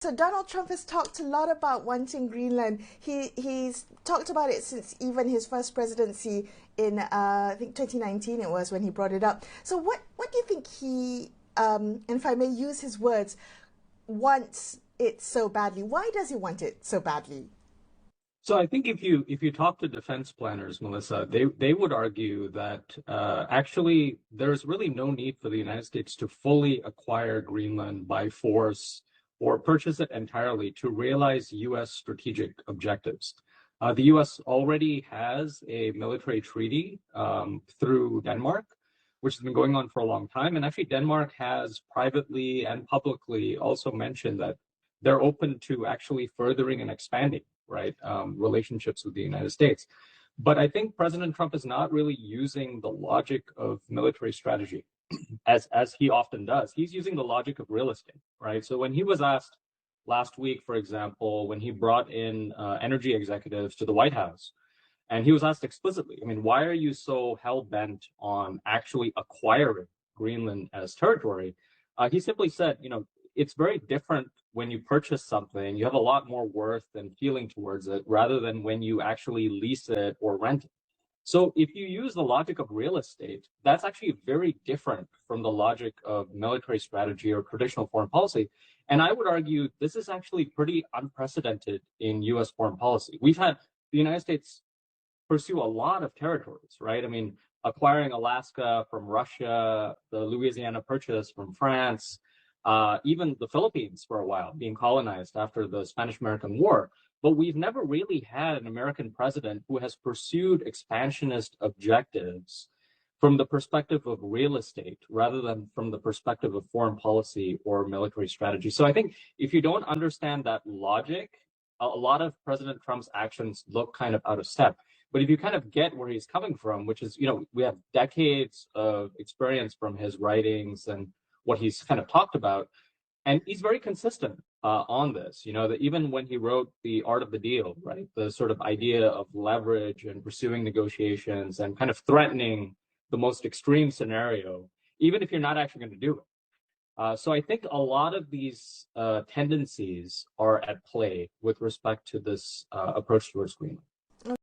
So Donald Trump has talked a lot about wanting Greenland. He's talked about it since even his first presidency in I think 2019 it was when he brought it up. So what do you think he, and if I may use his words, wants it so badly? Why does he want it so badly? So I think if you talk to defense planners, Melissa, they would argue that actually there's really no need for the United States to fully acquire Greenland by force or purchase it entirely to realize U.S. strategic objectives. The U.S. already has a military treaty through Denmark, which has been going on for a long time. And actually, Denmark has privately and publicly also mentioned that they're open to actually furthering and expanding, right, relationships with the United States. But I think President Trump is not really using the logic of military strategy as he often does. He's using the logic of real estate, right? So when he was asked last week, for example, when he brought in energy executives to the White House, and he was asked explicitly, I mean, why are you so hell-bent on actually acquiring Greenland as territory? He simply said, it's very different when you purchase something. You have a lot more worth and feeling towards it rather than when you actually lease it or rent it. So if you use the logic of real estate, that's actually very different from the logic of military strategy or traditional foreign policy. And I would argue this is actually pretty unprecedented in US foreign policy. We've had the United States pursue a lot of territories, right? I mean, acquiring Alaska from Russia, the Louisiana Purchase from France, even the Philippines for a while being colonized after the Spanish-American War. But we've never really had an American president who has pursued expansionist objectives from the perspective of real estate rather than from the perspective of foreign policy or military strategy. So I think if you don't understand that logic, a lot of President Trump's actions look kind of out of step. But if you kind of get where he's coming from, which is, we have decades of experience from his writings and what he's kind of talked about, and he's very consistent on this, that even when he wrote The Art of the Deal, right, the sort of idea of leverage and pursuing negotiations and kind of threatening the most extreme scenario, even if you're not actually going to do it. So I think a lot of these tendencies are at play with respect to this approach towards Greenland.